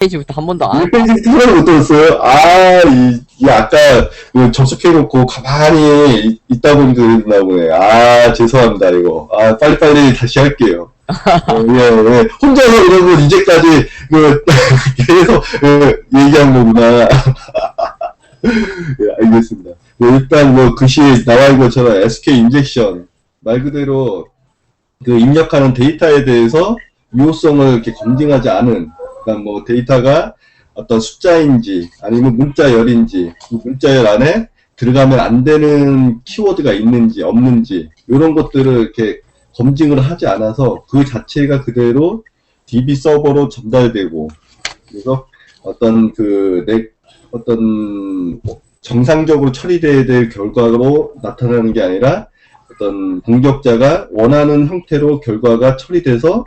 페이지부터 한 번도 안, 1페이지부터 하나도 못 들었어요. 아, 아까 접속해놓고 가만히 있다 보니까 그랬나 보네. 아, 죄송합니다, 이거. 아, 빨리빨리 다시 할게요. 예, 예. 혼자서 이런 걸 이제까지, 계속, 얘기한 거구나. 예, 알겠습니다. 일단 글씨 나와 있는 것처럼 SK 인젝션, 말 그대로 입력하는 데이터에 대해서 유효성을 이렇게 검증하지 않은, 그러니까 데이터가 어떤 숫자인지 아니면 문자열인지 그 문자열 안에 들어가면 안 되는 키워드가 있는지 없는지 이런 것들을 이렇게 검증을 하지 않아서 그 자체가 그대로 DB 서버로 전달되고, 그래서 어떤 정상적으로 처리돼야 될 결과로 나타나는 게 아니라 어떤 공격자가 원하는 형태로 결과가 처리돼서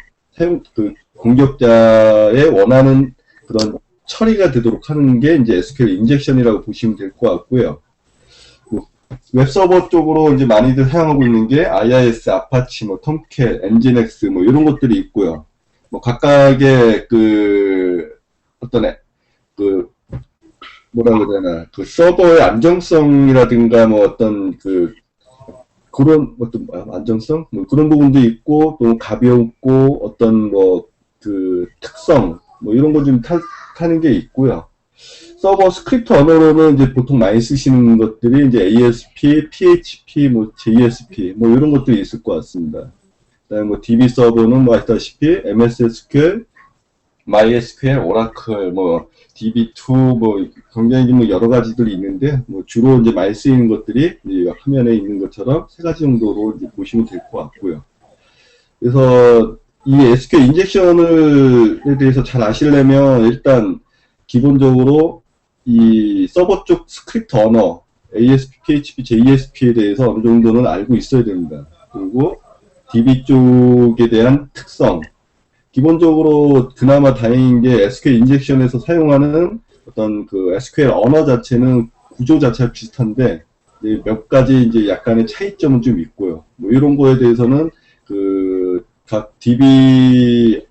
공격자의 원하는 그런 처리가 되도록 하는 게 이제 SQL 인젝션이라고 보시면 될 것 같고요. 웹서버 쪽으로 이제 많이들 사용하고 있는 게 IIS, 아파치, 톰캣, 엔진엑스 이런 것들이 있고요. 각각의 뭐라 그래야 되나, 서버의 안정성이라든가 그런 안정성 그런 부분도 있고, 또 가볍고 어떤 특성 이런 거 좀 타는 게 있고요. 서버 스크립트 언어로는 이제 보통 많이 쓰시는 것들이 이제 ASP, PHP, JSP 이런 것들이 있을 것 같습니다. 그다음에 DB 서버는 아시다시피 MS SQL, MySQL, 오라클, DB2 굉장히 여러 가지들이 있는데 주로 이제 많이 쓰이는 것들이 이제 화면에 있는 것처럼 세 가지 정도로 이제 보시면 될 것 같고요. 그래서 이 SQL 인젝션에 대해서 잘 아시려면 일단 기본적으로 이 서버 쪽 스크립트 언어 ASP, PHP, JSP에 대해서 어느 정도는 알고 있어야 됩니다. 그리고 DB 쪽에 대한 특성, 기본적으로 그나마 다행인 게 SQL 인젝션에서 사용하는 어떤 SQL 언어 자체는 구조 자체가 비슷한데 몇 가지 이제 약간의 차이점은 좀 있고요. 이런 거에 대해서는 각 DB를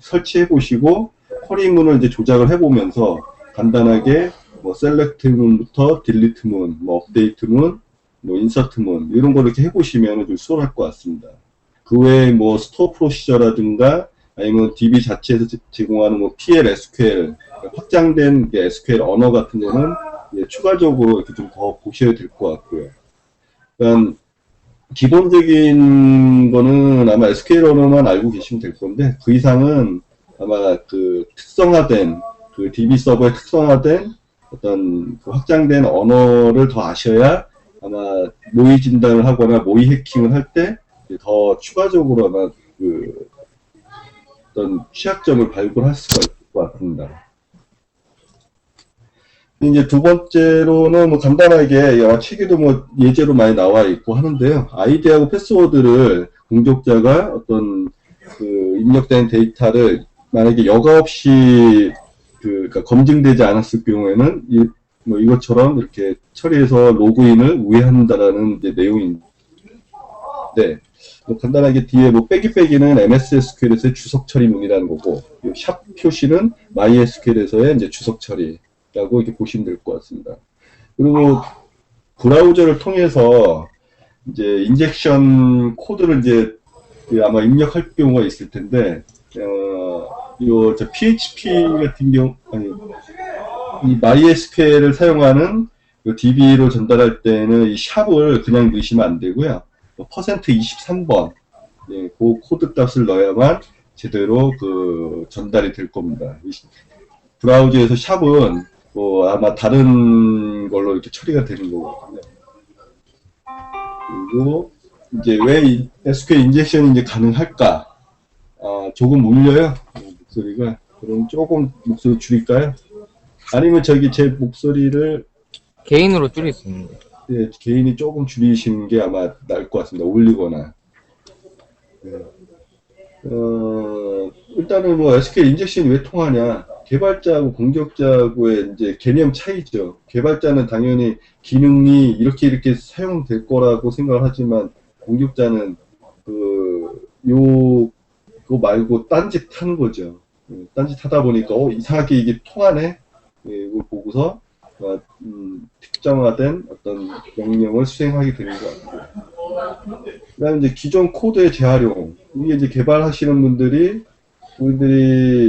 설치해 보시고 쿼리문을 이제 조작을 해 보면서 간단하게 셀렉트 문부터 딜리트 문, 업데이트 문, 인서트 문 이런 거 이렇게 해 보시면 좀 수월할 것 같습니다. 그 외에 스토어 프로시저라든가 아니면 DB 자체에서 제공하는 PL, SQL 확장된 SQL 언어 같은 거는 추가적으로 이렇게 좀 더 보셔야 될 것 같고요. 그러니까 기본적인 거는 아마 SQL 언어만 알고 계시면 될 건데 그 이상은 아마 특성화된 DB 서버에 특성화된 어떤 확장된 언어를 더 아셔야 아마 모의 진단을 하거나 모의 해킹을 할 때 더 추가적으로 아마 어떤 취약점을 발굴할 수가 있을 것 같습니다. 이제 두 번째로는 간단하게 책에도 예제로 많이 나와 있고 하는데요. 아이디하고 패스워드를 공격자가 어떤 입력된 데이터를 만약에 여과 없이 그러니까 검증되지 않았을 경우에는 이것처럼 이렇게 처리해서 로그인을 우회한다라는 이제 내용인데, 간단하게 뒤에 빼기는 MS SQL에서의 주석 처리문이라는 거고, 샵 표시는 MySQL에서의 이제 주석 처리라고 이렇게 보시면 될 것 같습니다. 그리고 브라우저를 통해서 이제 인젝션 코드를 이제 아마 입력할 경우가 있을 텐데, PHP 같은 경우, 이 MySQL을 사용하는 DB로 전달할 때는 이 샵을 그냥 넣으시면 안 되고요. %23번, 그 코드 값을 넣어야만 제대로 전달이 될 겁니다. 브라우저에서 샵은 아마 다른 걸로 이렇게 처리가 되는 거거든요. 그리고 이제 왜 SQL 인젝션이 이제 가능할까? 조금 울려요, 목소리가. 그럼 조금 목소리 줄일까요? 아니면 제 목소리를 개인으로 줄일 수 있는데. 네, 개인이 조금 줄이시는 게 아마 나을 것 같습니다. 올리거나. 네. 일단은 SQL 인젝션이 왜 통하냐? 개발자하고 공격자하고의 이제 개념 차이죠. 개발자는 당연히 기능이 이렇게 사용될 거라고 생각을 하지만 공격자는 그거 말고 딴짓 하는 거죠. 딴짓 하다 보니까, 이상하게 이게 통하네? 이걸 보고서, 특정화된 어떤 명령을 수행하게 되는 것 같아요. 그 다음에 이제 기존 코드의 재활용. 이게 이제 개발하시는 분들이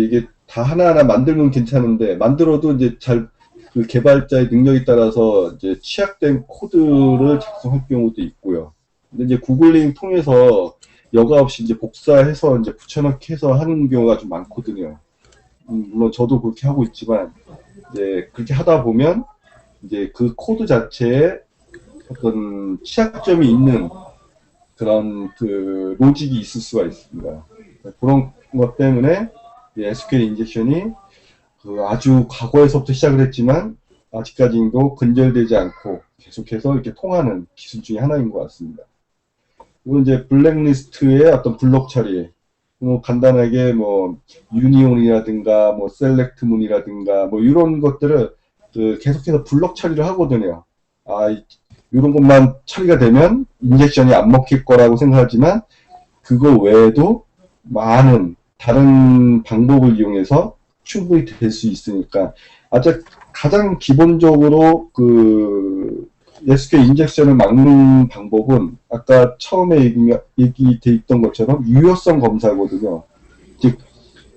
이게 다 하나하나 만들면 괜찮은데, 만들어도 이제 그 개발자의 능력에 따라서 이제 취약된 코드를 작성할 경우도 있고요. 근데 이제 구글링 통해서 여과 없이 이제 복사해서 이제 붙여넣기 해서 하는 경우가 좀 많거든요. 물론 저도 그렇게 하고 있지만, 이제 그렇게 하다 보면, 이제 그 코드 자체에 어떤 취약점이 있는 그런 그 로직이 있을 수가 있습니다. 그런 것 때문에 SQL 인젝션이 그 아주 과거에서부터 시작을 했지만 아직까지도 근절되지 않고 계속해서 이렇게 통하는 기술 중에 하나인 것 같습니다. 그리고 이제 블랙리스트의 어떤 블록 처리, 뭐 간단하게 뭐 유니온이라든가 뭐 셀렉트문이라든가 뭐 이런 것들을 그 계속해서 블록 처리를 하거든요. 이런 것만 처리가 되면 인젝션이 안 먹힐 거라고 생각하지만 그거 외에도 많은 다른 방법을 이용해서 충분히 될 수 있으니까 아주 가장 기본적으로 그 SQL 인젝션을 막는 방법은 아까 처음에 얘기돼 있던 것처럼 유효성 검사거든요. 즉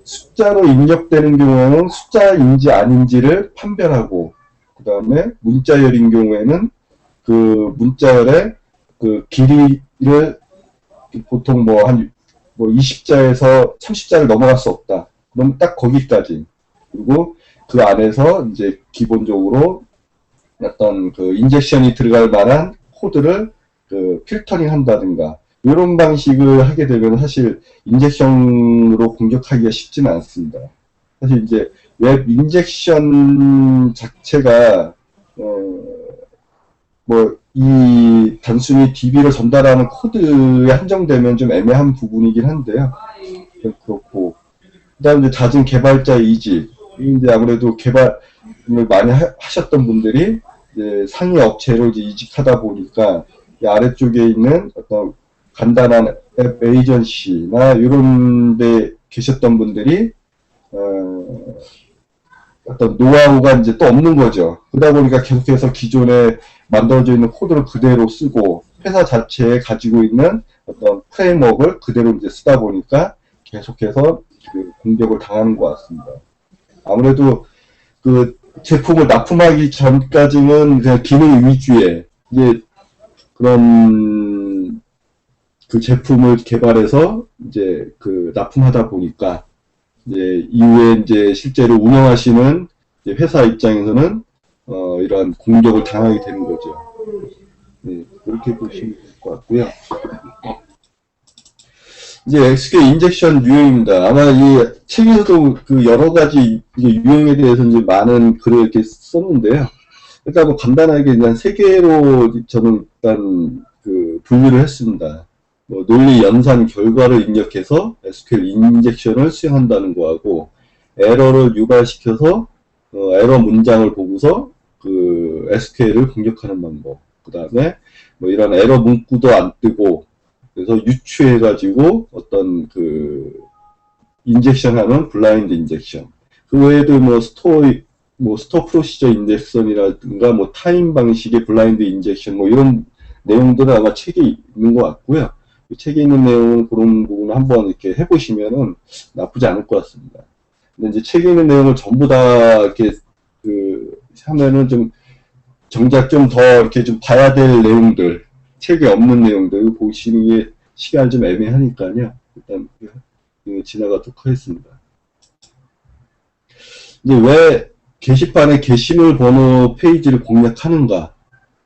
숫자로 입력되는 경우에는 숫자인지 아닌지를 판별하고 그 다음에 문자열인 경우에는 그 문자열의 그 길이를 보통 뭐 20자에서 30자를 넘어갈 수 없다. 그럼 딱 거기까지. 그리고 그 안에서 이제 기본적으로 어떤 그 인젝션이 들어갈 만한 코드를 그 필터링 한다든가 이런 방식을 하게 되면 사실 인젝션으로 공격하기가 쉽지는 않습니다. 사실 이제 웹 인젝션 자체가 뭐 이 단순히 DB를 전달하는 코드에 한정되면 좀 애매한 부분이긴 한데요. 그렇고 그다음에 잦은 개발자 이직. 이제 아무래도 개발을 많이 하셨던 분들이 이제 상위 업체로 이제 이직하다 보니까 이 아래쪽에 있는 어떤 간단한 앱 에이전시나 이런 데 계셨던 분들이 어떤 노하우가 이제 또 없는 거죠. 그러다 보니까 계속해서 기존에 만들어져 있는 코드를 그대로 쓰고 회사 자체에 가지고 있는 어떤 프레임워크를 그대로 이제 쓰다 보니까 계속해서 그 공격을 당하는 것 같습니다. 아무래도 그 제품을 납품하기 전까지는 그냥 기능 위주의 이제 그런 그 제품을 개발해서 이제 그 납품하다 보니까 이제 이후에 이제 실제로 운영하시는 이제 회사 입장에서는 이러한 공격을 당하게 되는 거죠. 네, 그렇게 보시면 될 것 같고요. 이제 SQL 인젝션 유형입니다. 아마 이 책에서도 그 여러 가지 유형에 대해서 이제 많은 글을 이렇게 썼는데요. 일단 뭐 간단하게 그냥 세 개로 저는 일단 그 분류를 했습니다. 뭐 논리 연산 결과를 입력해서 SQL 인젝션을 수행한다는 거하고 에러를 유발시켜서 에러 문장을 보고서 그 SQL을 공격하는 방법. 그 다음에 뭐 이런 에러 문구도 안 뜨고 그래서 유추해가지고 어떤 그 인젝션하는 블라인드 인젝션. 그 외에도 뭐 스토어 프로시저 인젝션이라든가 뭐 타임 방식의 블라인드 인젝션 뭐 이런 내용들은 아마 책에 있는 것 같고요. 책에 있는 내용은 그런 부분을 한번 이렇게 해보시면은 나쁘지 않을 것 같습니다. 근데 이제 책에 있는 내용을 전부 다 이렇게 그 하면은 좀 정작 좀 더 이렇게 좀 봐야 될 내용들, 책에 없는 내용들 보시는 게 시간이 좀 애매하니까요. 일단 지나가도록 하겠습니다. 이제 왜 게시판에 게시물 번호 페이지를 공략하는가?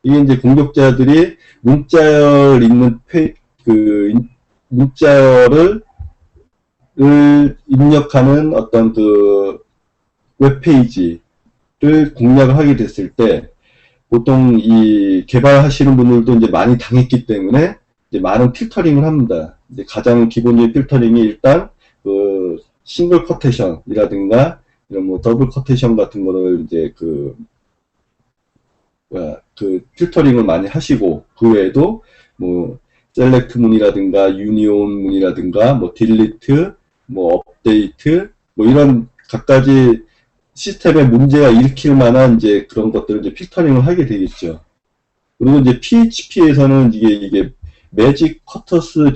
이게 이제 공격자들이 문자열 있는 문자열을 입력하는 어떤 그 웹페이지를 공략을 하게 됐을 때 보통 이 개발하시는 분들도 이제 많이 당했기 때문에 이제 많은 필터링을 합니다. 이제 가장 기본적인 필터링이 일단 그 싱글 커테이션이라든가 이런 뭐 더블 커테이션 같은 거를 이제 그 필터링을 많이 하시고 그 외에도 뭐 셀렉트 문이라든가 유니온 문이라든가 뭐 딜리트 뭐 업데이트 뭐 이런 갖가지 시스템에 문제가 일으킬 만한 이제 그런 것들을 이제 필터링을 하게 되겠죠. 그리고 이제 PHP에서는 이게 매직 커터스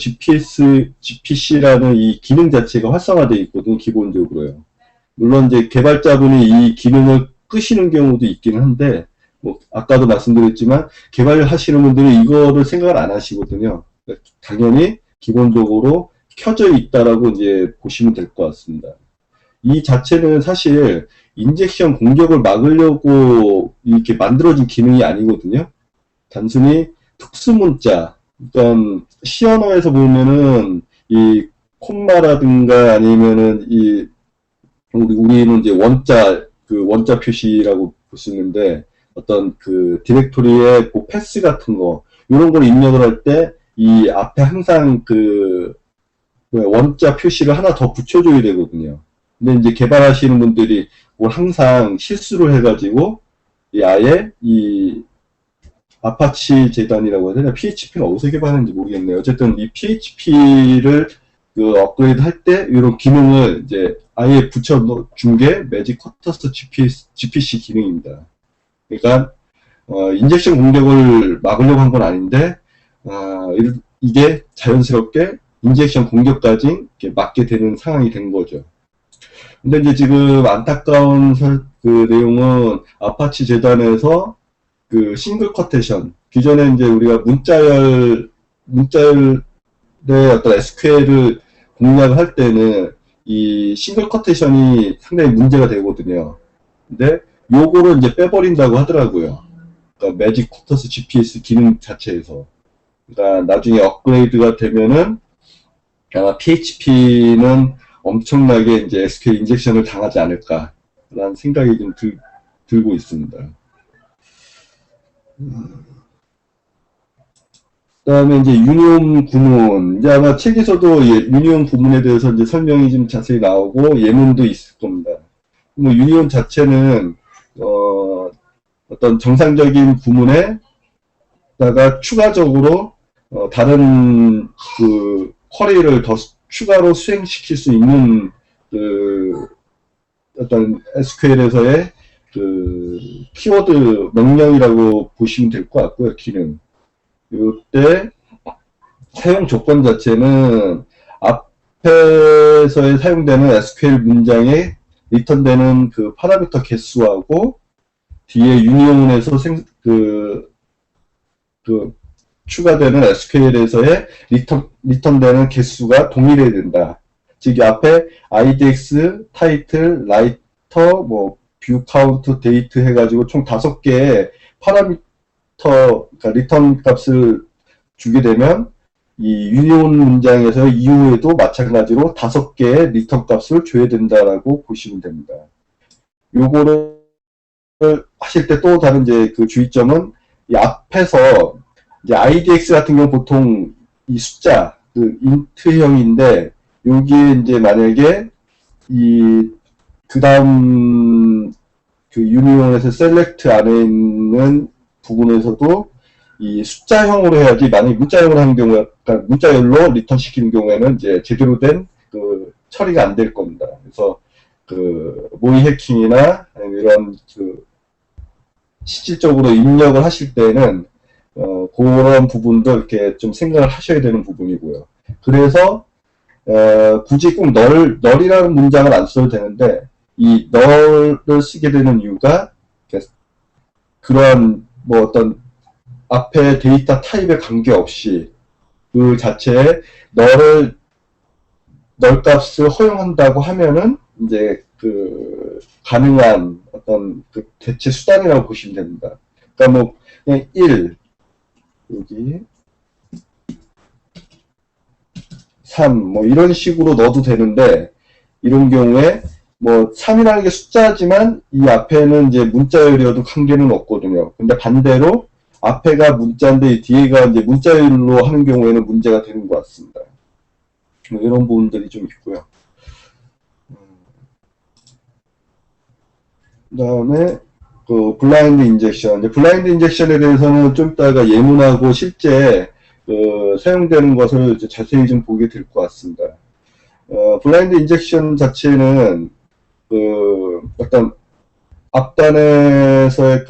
GPC라는 이 기능 자체가 활성화되어 있거든요, 기본적으로요. 물론 이제 개발자분이 이 기능을 끄시는 경우도 있기는 한데, 뭐 아까도 말씀드렸지만 개발하시는 분들은 이거를 생각을 안 하시거든요. 당연히 기본적으로 켜져 있다라고 이제 보시면 될 것 같습니다. 이 자체는 사실 인젝션 공격을 막으려고 이렇게 만들어진 기능이 아니거든요. 단순히 특수문자, 그러니까 C 언어에서 보면은 이 콤마라든가 아니면은 이 우리는 이제 원자 표시라고 볼 수 있는데 어떤 그 디렉토리의 그 패스 같은 거 이런 걸 입력을 할 때 이 앞에 항상 그 원자 표시를 하나 더 붙여줘야 되거든요. 근데 이제 개발하시는 분들이 뭘 항상 실수를 해가지고 아예 이 아파치 재단이라고 해야 되나? PHP는 어디서 개발하는지 모르겠네요. 어쨌든 이 PHP를 그 업그레이드 할 때 이런 기능을 이제 아예 붙여준 게 매직 커터스 GPC 기능입니다. 그러니까 인젝션 공격을 막으려고 한 건 아닌데 이게 자연스럽게 인젝션 공격까지 이렇게 막게 되는 상황이 된 거죠. 근데 이제 지금 안타까운 그 내용은 아파치 재단에서 그 싱글 커테션, 기존에 이제 우리가 문자열의 어떤 SQL을 공략을 할 때는 이 싱글 커테션이 상당히 문제가 되거든요. 근데 요거를 이제 빼버린다고 하더라고요. 그러니까 매직 커터스 GPS 기능 자체에서. 그러니까 나중에 업그레이드가 되면은 아마 PHP는 엄청나게 이제 SQL 인젝션을 당하지 않을까라는 생각이 좀 들고 있습니다. 그다음에 이제 유니온 구문, 이제 아마 책에서도 유니온 구문에 대해서 이제 설명이 좀 자세히 나오고 예문도 있을 겁니다. 뭐 유니온 자체는 어떤 정상적인 구문에다가 추가적으로 다른 그 쿼리를 더 추가로 수행시킬 수 있는 그 어떤 SQL에서의 그 키워드 명령이라고 보시면 될 것 같고요. 기능. 이때 사용 조건 자체는 앞에서의 사용되는 SQL 문장에 리턴되는 그 파라미터 개수하고 뒤에 유니온에서 추가되는 SQL에서의 리턴되는 개수가 동일해야 된다. 즉 앞에 IDX, 타이틀, 라이터, 뭐 뷰 카운트, 데이트 해가지고 총 5개의 파라미터, 그러니까 리턴 값을 주게 되면 이 유니온 문장에서 이후에도 마찬가지로 5개의 리턴 값을 줘야 된다라고 보시면 됩니다. 요거를 하실 때 또 다른 이제 그 주의점은 이 앞에서 이제 IDX 같은 경우 보통 이 숫자, 그 인트형인데 여기에 이제 만약에 그 다음 그 유니온에서 셀렉트 안에 있는 부분에서도 이 숫자형으로 해야지, 만약에 문자형으로 하는 경우에, 그러니까 문자열로 리턴 시키는 경우에는 이제 제대로 된 그 처리가 안 될 겁니다. 그래서 그 모의 해킹이나 이런 그 실질적으로 입력을 하실 때는 그런 부분도 이렇게 좀 생각을 하셔야 되는 부분이고요. 그래서 굳이 꼭 널이라는 문장을 안 써도 되는데 이 널을 쓰게 되는 이유가 그러한 뭐 어떤 앞에 데이터 타입에 관계없이 그 자체에 널 값을 허용한다고 하면은 이제 그 가능한 어떤 그 대체 수단이라고 보시면 됩니다. 그러니까 뭐 그냥 1 여기 3 뭐 이런 식으로 넣어도 되는데 이런 경우에 뭐 3이라는 게 숫자지만 이 앞에는 이제 문자열이어도 관계는 없거든요. 근데 반대로 앞에가 문자인데 뒤에가 이제 문자열로 하는 경우에는 문제가 되는 것 같습니다. 뭐 이런 부분들이 좀 있고요. 그 다음에 그 블라인드 인젝션. 블라인드 인젝션에 대해서는 좀 이따가 예문하고 실제 사용되는 것을 이제 자세히 좀 보게 될 것 같습니다. 블라인드 인젝션 자체는 어떤 앞단에서의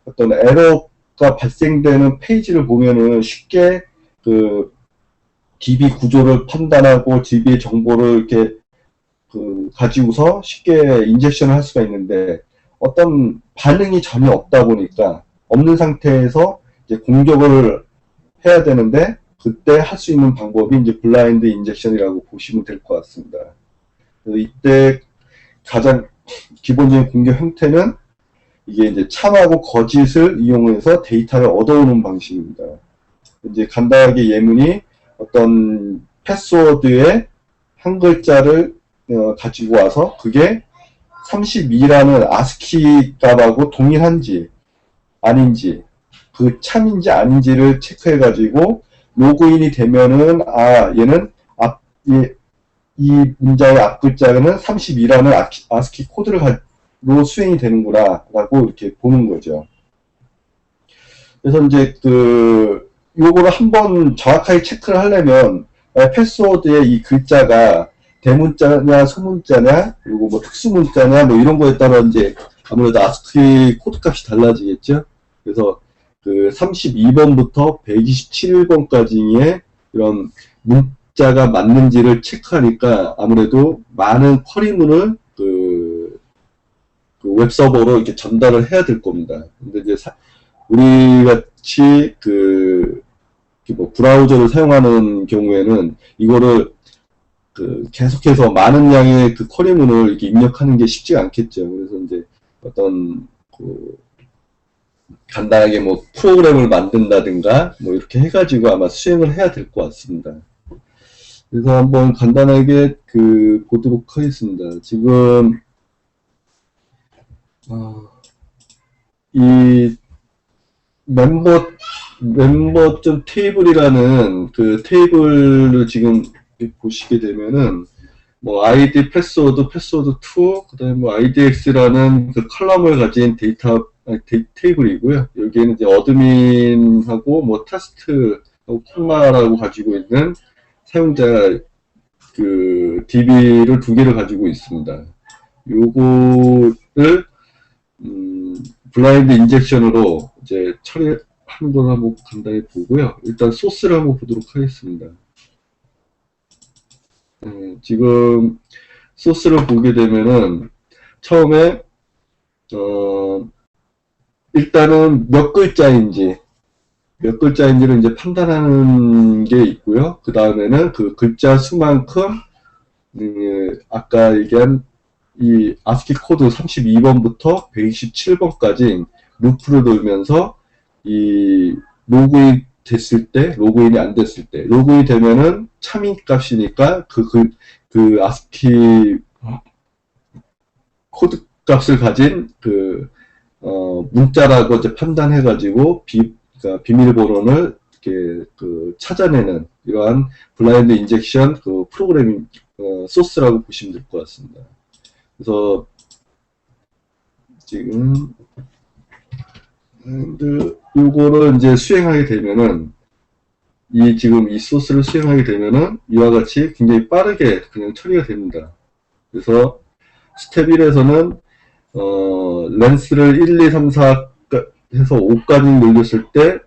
어떤 에러가 발생되는 페이지를 보면은 쉽게 DB 구조를 판단하고 DB의 정보를 이렇게 가지고서 쉽게 인젝션을 할 수가 있는데 어떤 반응이 전혀 없다 보니까 없는 상태에서 이제 공격을 해야 되는데 그때 할 수 있는 방법이 이제 블라인드 인젝션이라고 보시면 될 것 같습니다. 이때 가장 기본적인 공격 형태는 이게 이제 참하고 거짓을 이용해서 데이터를 얻어오는 방식입니다. 이제 간단하게 예문이 어떤 패스워드의 한 글자를 가지고 와서 그게 32라는 아스키 값하고 동일한지 아닌지 그 참인지 아닌지를 체크해 가지고 로그인이 되면은 얘는 이 문자의 앞 글자는 32라는 아스키 코드로 수행이 되는구나 라고 이렇게 보는 거죠. 그래서 이제 요거를 한번 정확하게 체크를 하려면 패스워드의 이 글자가 대문자냐 소문자냐 그리고 뭐 특수문자냐 뭐 이런 거에 따라 이제 아무래도 아스키 코드 값이 달라지겠죠. 그래서 32번부터 127번까지의 이런 문자가 맞는지를 체크하니까 아무래도 많은 쿼리문을 웹서버로 이렇게 전달을 해야 될 겁니다. 근데 이제 우리 같이 뭐 브라우저를 사용하는 경우에는 이거를 계속해서 많은 양의 쿼리문을 이렇게 입력하는 게 쉽지가 않겠죠. 그래서 이제 어떤 간단하게 뭐 프로그램을 만든다든가 뭐 이렇게 해가지고 아마 수행을 해야 될 것 같습니다. 그래서 한번 간단하게 보도록 하겠습니다. 지금 이 멤버 테이블이라는 테이블을 지금 보시게 되면은 뭐 아이디 패스워드 2 그다음에 뭐 idx라는 컬럼을 가진 테이블이고요. 여기에는 이제 어드민하고 뭐 테스트하고 콤마라고 가지고 있는 사용자 DB를 두 개를 가지고 있습니다. 요거를 블라인드 인젝션으로 이제 처리하는 걸 한번 간단히 보고요. 일단 소스를 한번 보도록 하겠습니다. 지금 소스를 보게 되면은 처음에 일단은 몇 글자인지를 이제 판단하는 게 있고요. 그 다음에는 그 글자 수만큼 아까 얘기한 이 아스키 코드 32번부터 127번까지 루프를 돌면서 이 로그인 됐을 때, 로그인이 안 됐을 때, 로그인이 되면은 참인 값이니까 그 아스키 코드 값을 가진 문자라고 이제 판단해가지고 그러니까 비밀번호를 이렇게 찾아내는 이러한 블라인드 인젝션 프로그래밍 소스라고 보시면 될 것 같습니다. 그래서 지금 요거를 이제 수행하게 되면은 지금 이 소스를 수행하게 되면은 이와 같이 굉장히 빠르게 그냥 처리가 됩니다. 그래서 스텝 1에서는 렌스를 1, 2, 3, 4 해서 5까지 늘렸을 때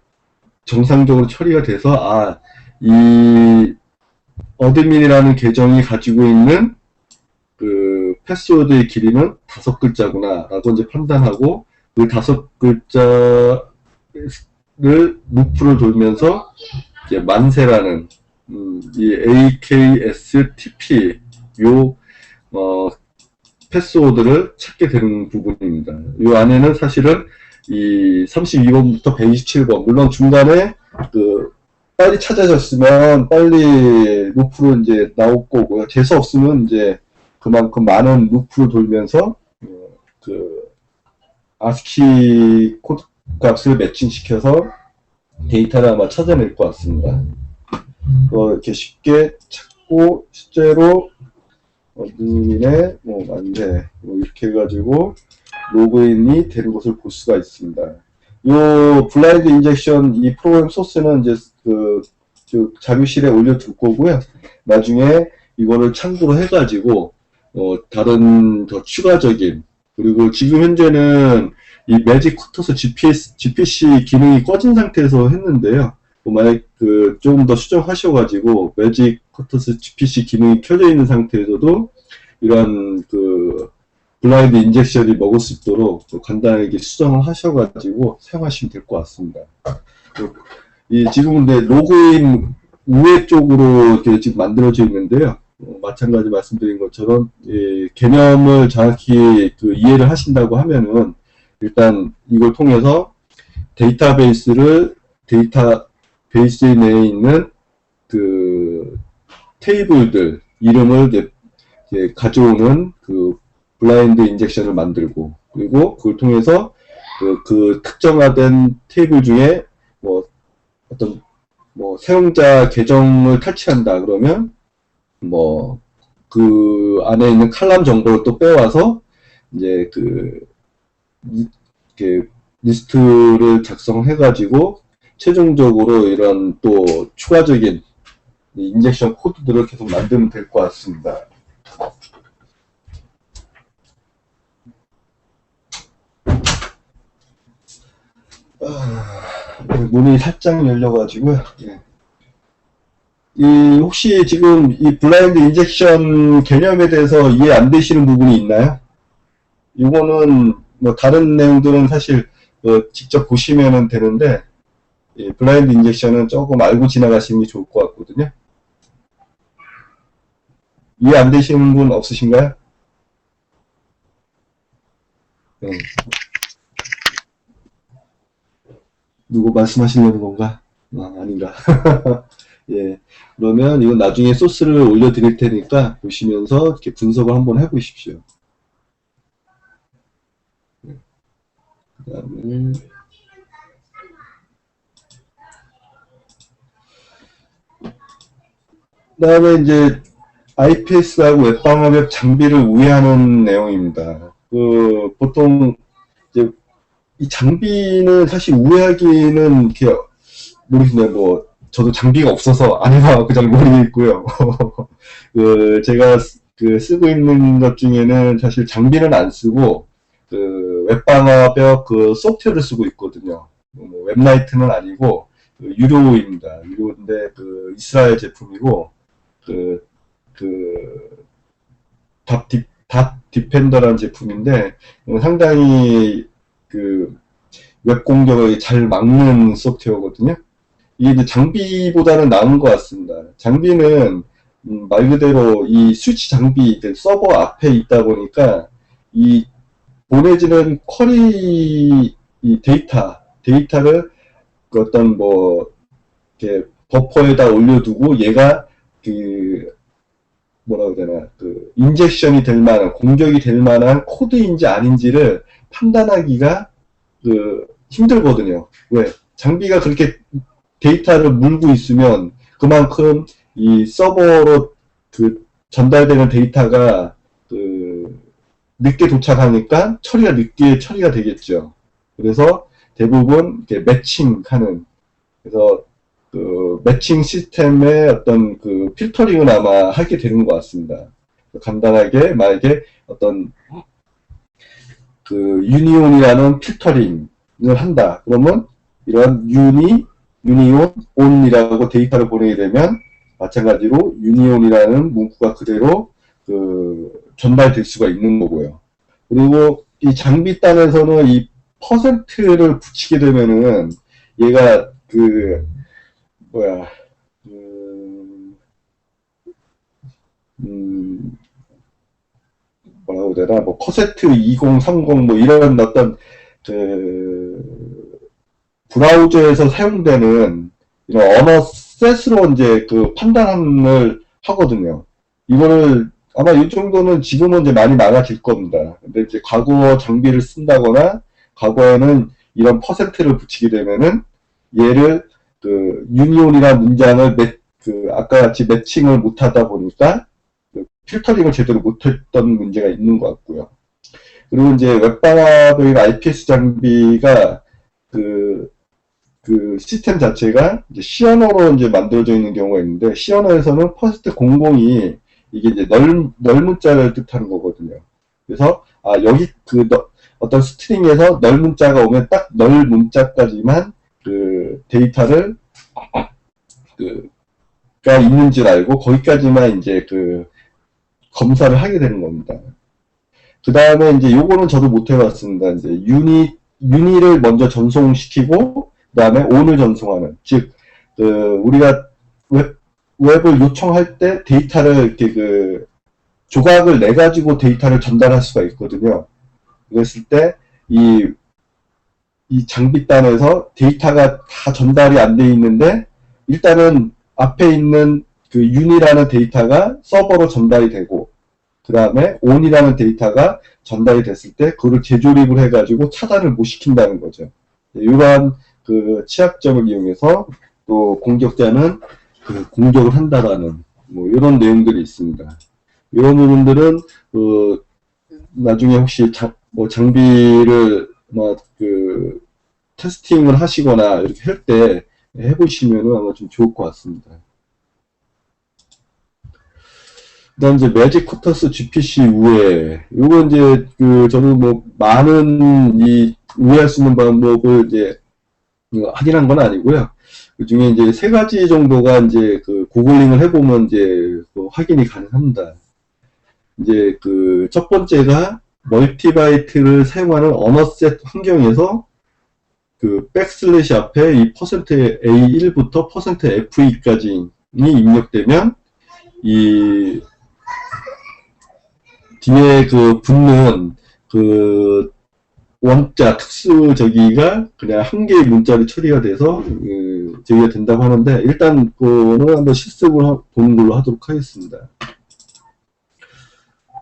정상적으로 처리가 돼서 이 어드민이라는 계정이 가지고 있는 패스워드의 길이는 5글자구나 라고 이제 판단하고 그 5글자를 루프를 돌면서 이제 만세라는 이 AKSTP 패스워드를 찾게 되는 부분입니다. 이 안에는 사실은 이 32번부터 127번 물론 중간에 빨리 찾아졌으면 빨리 루프로 이제 나올 거고요. 재수 없으면 이제 그만큼 많은 루프를 돌면서 아스키 코드 값을 매칭시켜서 데이터를 아마 찾아낼 것 같습니다. 이렇게 쉽게 찾고 실제로 어드민의 뭐 만세 뭐 이렇게 해가지고 로그인이 되는 것을 볼 수가 있습니다. 요 블라인드 인젝션 이 프로그램 소스는 이제 자료실에 올려둘 거고요. 나중에 이거를 참고로 해가지고 다른 더 추가적인, 그리고 지금 현재는 이 매직 커터스 GPC 기능이 꺼진 상태에서 했는데요. 만약 조금 더 수정하셔가지고 매직 커터스 GPC 기능이 켜져 있는 상태에서도 이러한 블라인드 인젝션이 먹을 수 있도록 간단하게 수정을 하셔가지고 사용하시면 될 것 같습니다. 지금 근데 로그인 우회 쪽으로 이렇게 지금 만들어져 있는데요. 마찬가지 말씀드린 것처럼 개념을 정확히 이해를 하신다고 하면은 일단 이걸 통해서 데이터베이스 내에 있는 테이블들 이름을 가져오는 블라인드 인젝션을 만들고, 그리고 그걸 통해서 특정화된 테이블 중에 사용자 계정을 탈취한다 그러면 그 안에 있는 칼럼 정보를 또 빼와서 이제 리스트를 작성해가지고 최종적으로 이런 또 추가적인 인젝션 코드들을 계속 만들면 될 것 같습니다. 문이 살짝 열려가지고요. 혹시 지금 이 블라인드 인젝션 개념에 대해서 이해 안 되시는 부분이 있나요? 이거는 다른 내용들은 사실 직접 보시면 되는데 블라인드 인젝션은 조금 알고 지나가시는 게 좋을 것 같거든요. 이해 안 되시는 분 없으신가요? 누구 말씀하시려는 건가? 아닌가. 예. 그러면 이건 나중에 소스를 올려드릴 테니까 보시면서 이렇게 분석을 한번 해보십시오. 그다음에 이제 IPS하고 웹방어벽 장비를 우회하는 내용입니다. 보통 이제 이 장비는 사실 우회하기는 이렇게 모르겠네요. 저도 장비가 없어서 안 해봐서 잘 모르겠고요. 제가 쓰고 있는 것 중에는 사실 장비는 안 쓰고 웹방어벽 소프트웨어를 쓰고 있거든요. 웹라이트는 아니고 유료입니다. 유료인데 이스라엘 제품이고 닷 디펜더라는 제품인데 상당히 웹 공격을 잘 막는 소프트웨어거든요. 이게 이제 장비보다는 나은 것 같습니다. 장비는 말 그대로 이 스위치 장비 서버 앞에 있다 보니까 이 보내지는 쿼리 이 데이터를 어떤 이렇게 버퍼에다 올려두고 얘가 뭐라고 해야 되나 인젝션이 될 만한 공격이 될 만한 코드인지 아닌지를 판단하기가 힘들거든요. 왜? 장비가 그렇게 데이터를 물고 있으면 그만큼 이 서버로 전달되는 데이터가 늦게 도착하니까 늦게 처리가 되겠죠. 그래서 대부분 이렇게 매칭하는, 그래서 매칭 시스템의 어떤 필터링을 아마 하게 되는 것 같습니다. 간단하게 만약에 어떤 유니온이라는 필터링을 한다. 그러면 이런 유니온, 온이라고 데이터를 보내게 되면 마찬가지로 유니온이라는 문구가 그대로 전달될 수가 있는 거고요. 그리고 이 장비단에서는 이 퍼센트를 붙이게 되면은 얘가 뭐라고 해야 되나, 퍼센트 2030 이런 어떤 브라우저에서 사용되는 이런 언어 셋으로 이제 판단을 하거든요. 이거를 아마 이 정도는 지금은 이제 많이 많아질 겁니다. 근데 이제 과거 장비를 쓴다거나 과거에는 이런 퍼센트를 붙이게 되면은 얘를 유니온이라는 문장을 아까 같이 매칭을 못하다 보니까 필터링을 제대로 못했던 문제가 있는 것 같고요. 그리고 이제 웹방어벽이나 IPS 장비가 시스템 자체가 이제 C 언어로 이제 만들어져 있는 경우가 있는데, C 언어에서는 퍼스트 00이 이게 이제 넓문자를 뜻하는 거거든요. 그래서, 여기 어떤 스트링에서 넓문자가 오면 딱 넓문자까지만 그 데이터를, 가 있는지를 알고 거기까지만 이제 그 검사를 하게 되는 겁니다. 그 다음에 이제 요거는 저도 못 해봤습니다. 이제 유니를 먼저 전송시키고 그 다음에 on을 전송하는, 즉 우리가 웹을 요청할 때 데이터를 이렇게 조각을 내 가지고 데이터를 전달할 수가 있거든요. 그랬을 때 이 장비단에서 데이터가 다 전달이 안 돼 있는데 일단은 앞에 있는 그 un이라는 데이터가 서버로 전달이 되고 그 다음에 on이라는 데이터가 전달이 됐을 때 그거를 재조립을 해가지고 차단을 못 시킨다는 거죠. 이러한 그 취약점을 이용해서 또 공격자는 그 공격을 한다라는 뭐 이런 내용들이 있습니다. 이런 부분들은 나중에 혹시 장비를 테스팅을 하시거나 이렇게 할 때 해보시면은 아마 좀 좋을 것 같습니다. 그다음 이제 매직 쿼터스 GPC 우회. 요거 이제 저는 뭐 많은 우회할 수 있는 방법을 이제 확인한 건 아니고요. 그 중에 이제 3가지 정도가 이제 고글링을 해보면 이제 확인이 가능합니다. 이제 첫 번째가 멀티바이트를 사용하는 언어셋 환경에서 백슬래시 앞에 이 %A1부터 %FE까지 입력되면 이 뒤에 붙는 원자 특수 저기가 그냥 한 개의 문자로 처리가 돼서 저기가 된다고 하는데 일단 그거는 한번 실습을 보는 걸로 하도록 하겠습니다.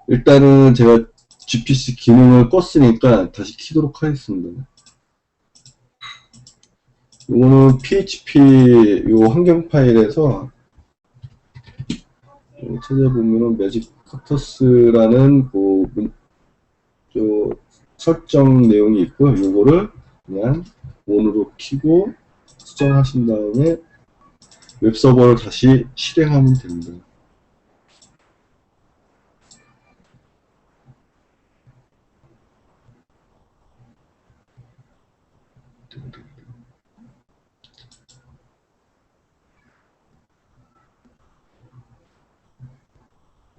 일단은 제가 GPC 기능을 껐으니까 다시 키도록 하겠습니다. 이거는 PHP 요 환경 파일에서 찾아보면은 매직 쿼터스라는 설정 내용이 있고요. 요거를 그냥 ON으로 키고 수정하신 다음에 웹서버를 다시 실행하면 됩니다.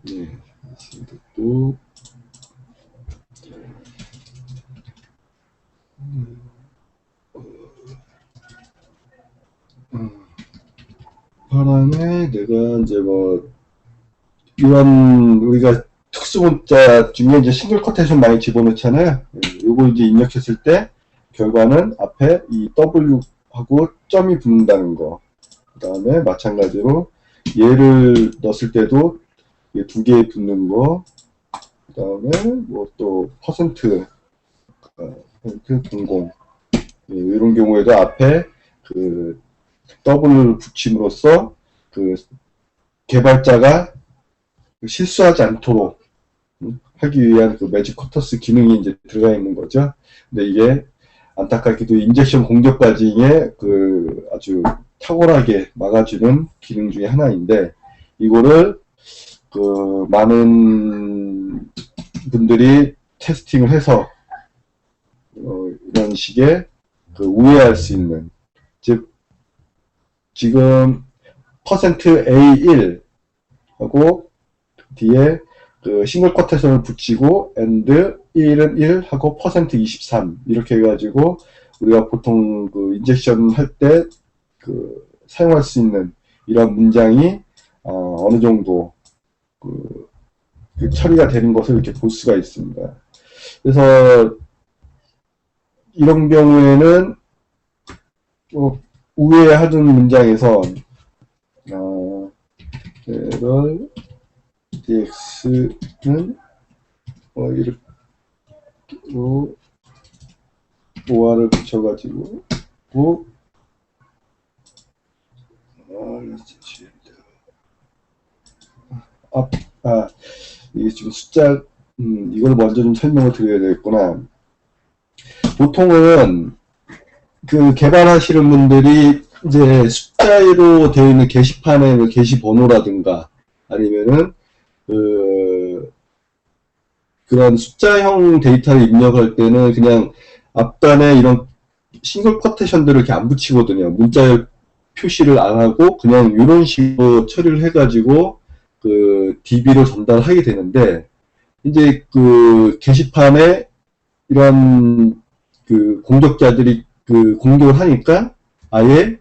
네, 또 바람에 내가 이제 이런 우리가 특수문자 중에 이제 싱글 쿼테이션 많이 집어넣잖아요. 요거 이제 입력했을 때 결과는 앞에 이 W하고 점이 붙는다는 거. 그 다음에 마찬가지로 얘를 넣었을 때도 2개 붙는 거. 그 다음에 또 퍼센트 00 이런 경우에도 앞에 더블을 붙임으로써 개발자가 실수하지 않도록 하기 위한 매직 쿼터스 기능이 이제 들어가 있는 거죠. 근데 이게 안타깝게도 인젝션 공격까지의 아주 탁월하게 막아주는 기능 중에 하나인데 이거를 많은 분들이 테스팅을 해서 이런 식의 우회할 수 있는, 즉 지금 %A1 하고 뒤에 싱글 쿼테이션을 붙이고 and 1은 1 하고 %23 이렇게 해가지고 우리가 보통 인젝션 할 때 사용할 수 있는 이런 문장이 어느 정도 처리가 되는 것을 이렇게 볼 수가 있습니다. 그래서 이런 경우에는 우회하는 문장에서 에럴 dx는 이렇게 OR을 붙여가지고 이게 지금 숫자 이걸 먼저 좀 설명을 드려야 되겠구나. 보통은 개발하시는 분들이 이제 숫자로 되어 있는 게시판의 게시 번호라든가 아니면은 그런 숫자형 데이터를 입력할 때는 그냥 앞단에 이런 싱글 쿼테이션들을 이렇게 안 붙이거든요. 문자 표시를 안 하고 그냥 이런 식으로 처리를 해가지고 그 DB로 전달하게 되는데, 이제 그 게시판에 이런 그 공격자들이 그 공격을 하니까 아예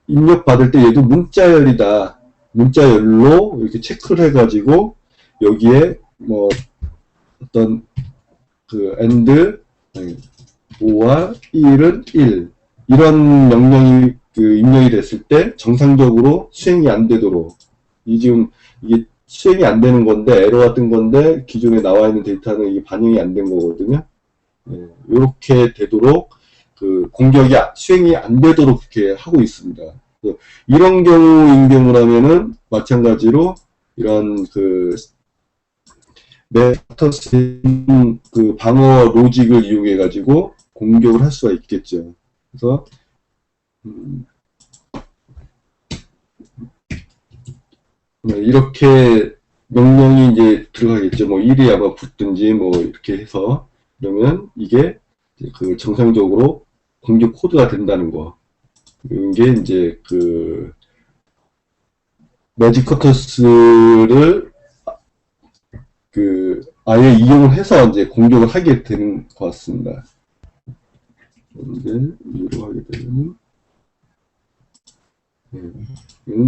입력받을 때 얘도 문자열이다. 문자열로 이렇게 체크를 해가지고 여기에 뭐 어떤 그 AND 5와 1은 1 이런 명령이 그 입력이 됐을 때 정상적으로 수행이 안 되도록, 지금 이게 수행이 안 되는 건데 에러가 뜬 건데 기존에 나와 있는 데이터는 이게 반영이 안 된 거거든요. 이렇게 되도록 그 공격이 수행이 안 되도록 이렇게 하고 있습니다. 이런 경우인 경우라면은 마찬가지로 이런 그 메타스 그 방어 로직을 이용해 가지고 공격을 할 수가 있겠죠. 그래서 이렇게 명령이 이제 들어가겠죠. 뭐 1이 아마 붙든지 뭐 이렇게 해서, 그러면 이게 그 정상적으로 공격 코드가 된다는 거. 이게 이제 그 매직 커터스를 그 아예 이용을 해서 이제 공격을 하게 되는 것 같습니다. 그런데 이로 하게 되면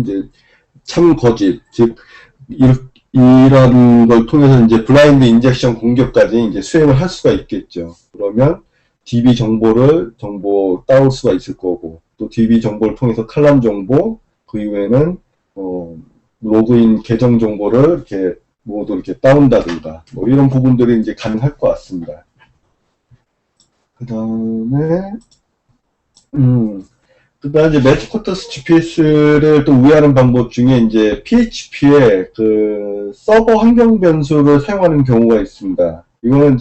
이제 참 거짓, 즉 이런 걸 통해서 이제 블라인드 인젝션 공격까지 이제 수행을 할 수가 있겠죠. 그러면 DB 정보를 따올 수가 있을 거고, 또 DB 정보를 통해서 칼럼 정보, 그 이후에는 로그인 계정 정보를 이렇게 모두 이렇게 따온다든가 뭐 이런 부분들이 이제 가능할 것 같습니다. 그 다음에 이제 매직쿼터스 GPS를 또 우회하는 방법 중에 이제 PHP에 그 서버 환경 변수를 사용하는 경우가 있습니다. 이거는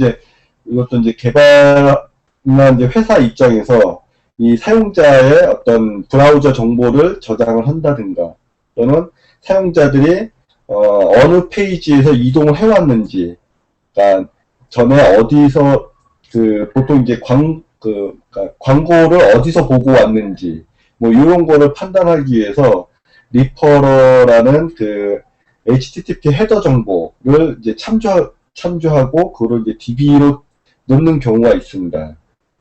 이것도 이제 개발이나 이제 회사 입장에서 이 사용자의 어떤 브라우저 정보를 저장을 한다든가, 또는 사용자들이 어느 페이지에서 이동을 해왔는지, 그러니까 전에 어디서 보통 이제 그러니까 광고를 어디서 보고 왔는지, 뭐 이런 거를 판단하기 위해서 리퍼러라는 그 HTTP 헤더 정보를 이제 참조하고 그걸 이제 DB로 넣는 경우가 있습니다.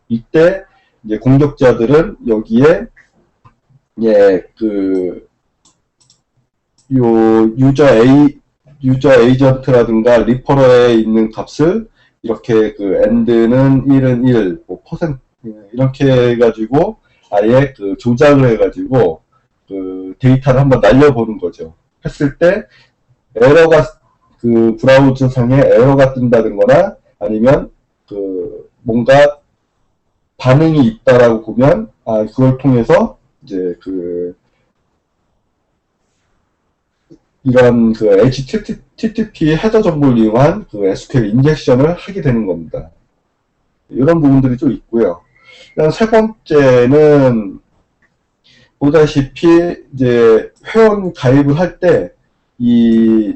이때 이제 공격자들은 여기에 유저 에이전트라든가 리퍼러에 있는 값을 이렇게 AND는 1은 1, 뭐 이렇게 해가지고 아예 조작을 해가지고 데이터를 한번 날려보는 거죠. 했을 때 에러가 브라우저 상에 에러가 뜬다든거나 아니면 뭔가 반응이 있다라고 보면 그걸 통해서 이제 이런 HTTP 헤더 정보를 이용한 SQL 인젝션을 하게 되는 겁니다. 이런 부분들이 좀 있고요. 세 번째는 보다시피 이제 회원 가입을 할 때 이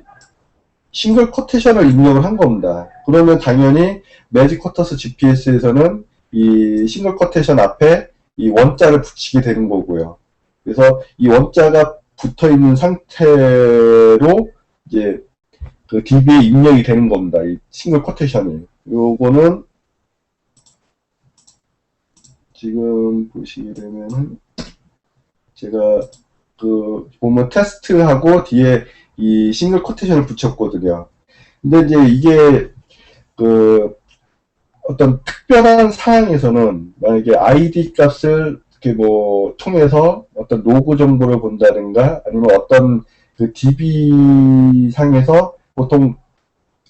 싱글 쿼테이션을 입력을 한 겁니다. 그러면 당연히 매직 쿼터스 GPS에서는 이 싱글 쿼테이션 앞에 이 원자를 붙이게 되는 거고요. 그래서 이 원자가 붙어 있는 상태로 이제 DB에 입력이 되는 겁니다. 이 싱글 쿼테이션이. 요거는 지금 보시게 되면은 제가 보면 테스트하고 뒤에 이 싱글 쿼테이션을 붙였거든요. 근데 이제 이게 어떤 특별한 상황에서는 만약에 ID 값을 이렇게 뭐 통해서 어떤 로그 정보를 본다든가 아니면 어떤 DB 상에서 보통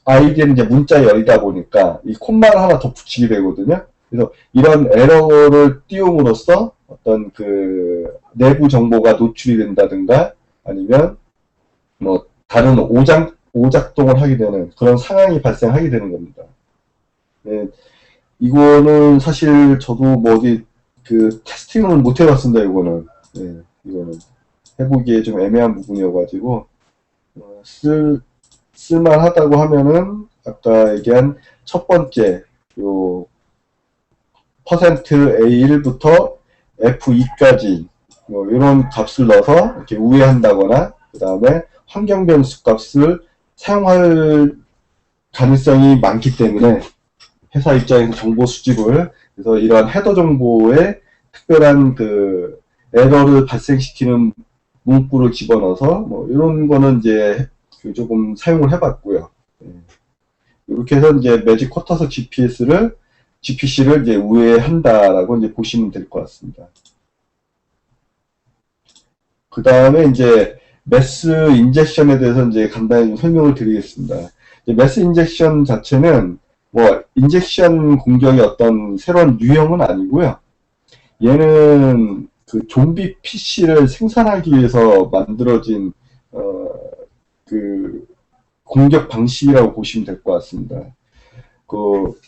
ID는 이제 문자열이다 보니까 이 콤마를 하나 더 붙이게 되거든요. 그래서 이런 에러를 띄움으로써 어떤 내부 정보가 노출이 된다든가 아니면 뭐 다른 오작동을 하게 되는 그런 상황이 발생하게 되는 겁니다. 네, 이거는 사실 저도 뭐 어디 테스팅은 못 해봤습니다. 이거는 이거는 해보기에 좀 애매한 부분이어가지고 쓸만하다고 하면은 아까 얘기한 첫 번째 요 %A1부터 F2까지 뭐 이런 값을 넣어서 이렇게 우회한다거나 그 다음에 환경 변수 값을 사용할 가능성이 많기 때문에 회사 입장에서 정보 수집을 그래서 이러한 헤더 정보에 특별한 그 에러를 발생시키는 문구를 집어넣어서 뭐 이런 거는 이제 조금 사용을 해봤고요. 이렇게 해서 이제 매직 쿼터스 GPC를 이제 우회한다라고 이제 보시면 될 것 같습니다. 그 다음에 이제 매스 인젝션에 대해서 이제 간단히 좀 설명을 드리겠습니다. 매스 인젝션 자체는 뭐 인젝션 공격의 어떤 새로운 유형은 아니고요. 얘는 그 좀비 PC를 생산하기 위해서 만들어진 그 공격 방식이라고 보시면 될 것 같습니다. 그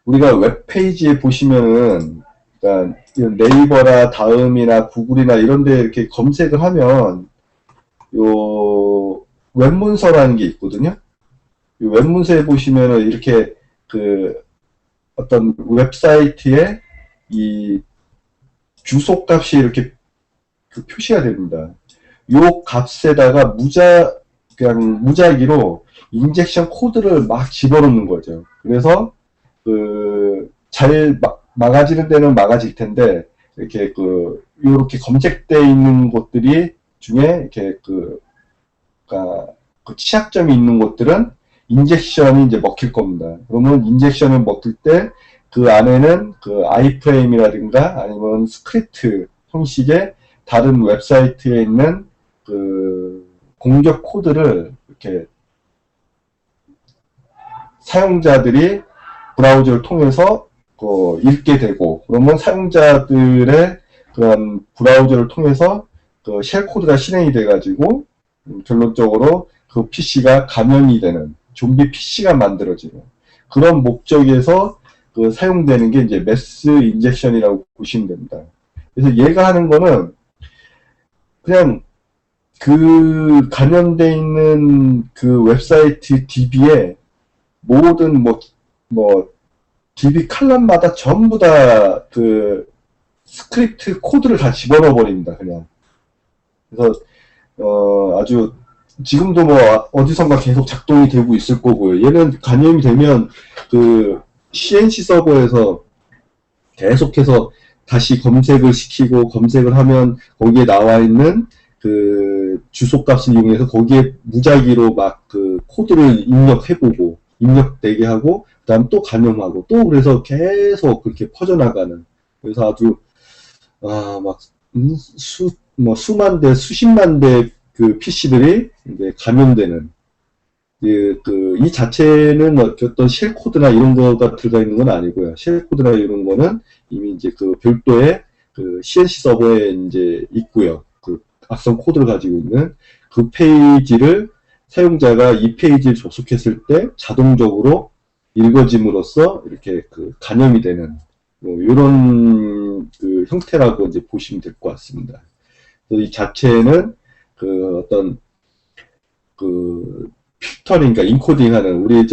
우리가 웹페이지에 보시면은 그러니까 네이버나 다음이나 구글이나 이런 데 이렇게 검색을 하면 요 웹문서라는 게 있거든요. 이 웹문서에 보시면은 이렇게 그 어떤 웹사이트에 이 주소값이 이렇게 그 표시가 됩니다. 요 값에다가 그냥 무작위로 인젝션 코드를 막 집어넣는 거죠. 그래서 잘 막아지는 데는 막아질 텐데 이렇게 요렇게 검색되어 있는 곳들이 중에 이렇게 그 취약점이 있는 곳들은 인젝션이 이제 먹힐 겁니다. 그러면 인젝션을 먹힐 때 그 안에는 그 아이프레임이라든가 아니면 스크립트 형식의 다른 웹사이트에 있는 그 공격 코드를 이렇게 사용자들이 브라우저를 통해서 읽게 되고 그러면 사용자들의 그런 브라우저를 통해서 그 쉘 코드가 실행이 돼 가지고 결론적으로 그 PC가 감염이 되는 좀비 PC가 만들어지는 그런 목적에서 그 사용되는 게 이제 매스 인젝션이라고 보시면 됩니다. 그래서 얘가 하는 거는 그냥 그 관련돼 있는 그 웹사이트 DB에 모든 뭐 DB 칼럼마다 전부 다 그 스크립트 코드를 다 집어넣어 버립니다. 그냥. 그래서 아주 지금도 뭐 어디선가 계속 작동이 되고 있을 거고요. 얘는 감염이 되면 그 CNC 서버에서 계속해서 다시 검색을 시키고 검색을 하면 거기에 나와 있는 그 주소값을 이용해서 거기에 무작위로 막 그 코드를 입력해보고 입력되게 하고 그 다음 또 감염하고 또 그래서 계속 그렇게 퍼져나가는 그래서 아주 막 수만 대 수십만 대 그 PC들이 이제 감염되는 이 자체는 어떤 쉘 코드나 이런 거가 들어가 있는 건 아니고요. 쉘 코드나 이런 거는 이미 이제 그 별도의 그 CNC 서버에 이제 있고요. 그 악성 코드를 가지고 있는 그 페이지를 사용자가 이 페이지를 접속했을 때 자동적으로 읽어짐으로써 이렇게 그 감염이 되는 이런 그 형태라고 이제 보시면 될 것 같습니다. 이 자체는 그 어떤 그 필터링, 그러니까 인코딩하는 우리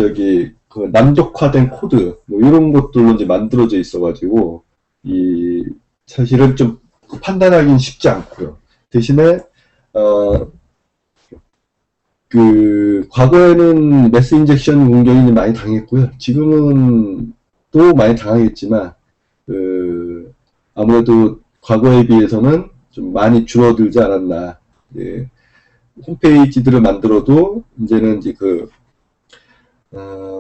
그 남적화된 코드 뭐 이런 것들로 이제 만들어져 있어가지고 이 사실은 좀 판단하기는 쉽지 않고요. 대신에 그 과거에는 매스 인젝션 공격이 많이 당했고요. 지금은 또 많이 당하겠지만 아무래도 과거에 비해서는 좀 많이 줄어들지 않았나. 예. 홈페이지들을 만들어도 이제는 이제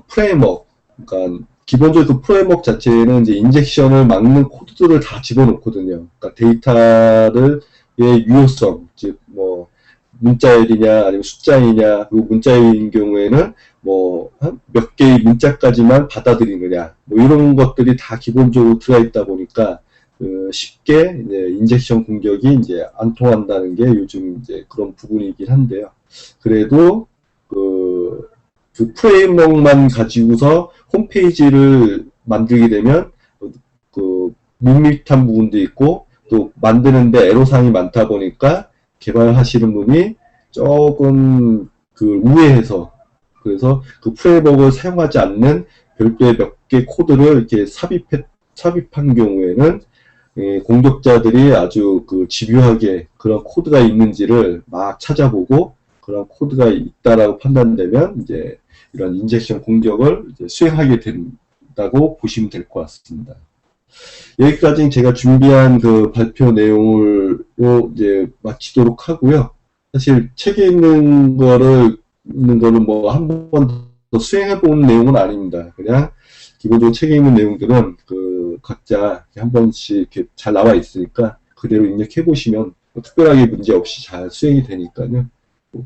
프레임워크, 그러니까 기본적으로 그 프레임워크 자체에는 이제 인젝션을 막는 코드들을 다 집어넣거든요. 그러니까 데이터의 유효성, 즉 뭐 문자열이냐 아니면 숫자이냐, 그리고 문자열인 경우에는 뭐 몇 개의 문자까지만 받아들이느냐, 뭐 이런 것들이 다 기본적으로 들어있다 보니까 쉽게 이제 인젝션 공격이 이제 안 통한다는 게 요즘 이제 그런 부분이긴 한데요. 그래도 그 프레임워크만 가지고서 홈페이지를 만들게 되면 그 밋밋한 부분도 있고 또 만드는데 애로사항이 많다 보니까 개발하시는 분이 조금 그 우회해서 그래서 그 프레임워크를 사용하지 않는 별도의 몇 개 코드를 이렇게 삽입한 경우에는 공격자들이 아주 그 집요하게 그런 코드가 있는지를 막 찾아보고 그런 코드가 있다라고 판단되면 이제 이런 인젝션 공격을 이제 수행하게 된다고 보시면 될 것 같습니다. 여기까지 제가 준비한 그 발표 내용으로 이제 마치도록 하고요. 사실 책에 있는 거는 뭐 한 번 더 수행해 본 내용은 아닙니다. 그냥 기본적으로 책에 있는 내용들은 그 각자 한 번씩 이렇게 잘 나와 있으니까 그대로 입력해 보시면 뭐 특별하게 문제 없이 잘 수행이 되니까요.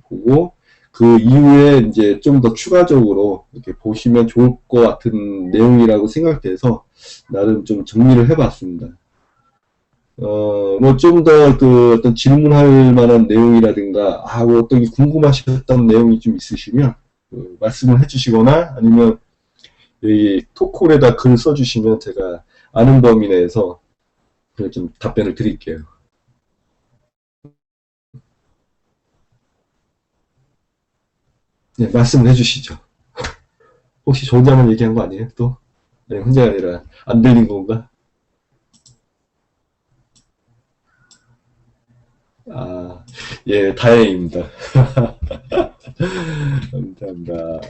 보고 그 이후에 이제 좀 더 추가적으로 이렇게 보시면 좋을 것 같은 내용이라고 생각돼서 나름 좀 정리를 해봤습니다. 뭐 좀 더 그 어떤 질문할 만한 내용이라든가 뭐 어떤 게 궁금하셨던 내용이 좀 있으시면 말씀을 해주시거나 아니면 여기 토콜에다 글 써주시면 제가 아는 범위 내에서 좀 답변을 드릴게요. 네, 말씀을 해주시죠. 혹시 저 혼자만 얘기한 거 아니에요? 또? 네, 혼자가 아니라 안 들린 건가? 예, 다행입니다. 감사합니다.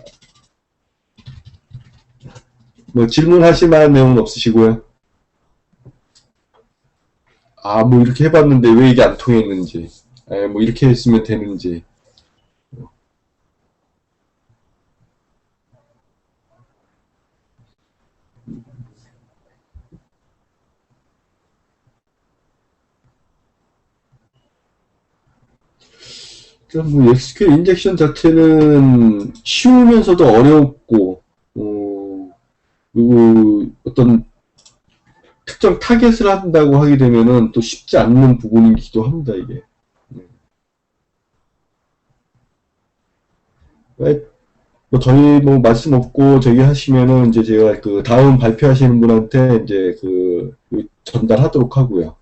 뭐 질문하실 만한 내용은 없으시고요. 뭐 이렇게 해봤는데 왜 이게 안 통했는지, 뭐 이렇게 했으면 되는지. 뭐 SQL 인젝션 자체는 쉬우면서도 어렵고, 그리고 어떤 특정 타겟을 한다고 하게 되면은 또 쉽지 않는 부분이기도 합니다, 이게. 뭐 저희 뭐 말씀 없고 저기 하시면은 이제 제가 그 다음 발표하시는 분한테 이제 그 전달하도록 하고요.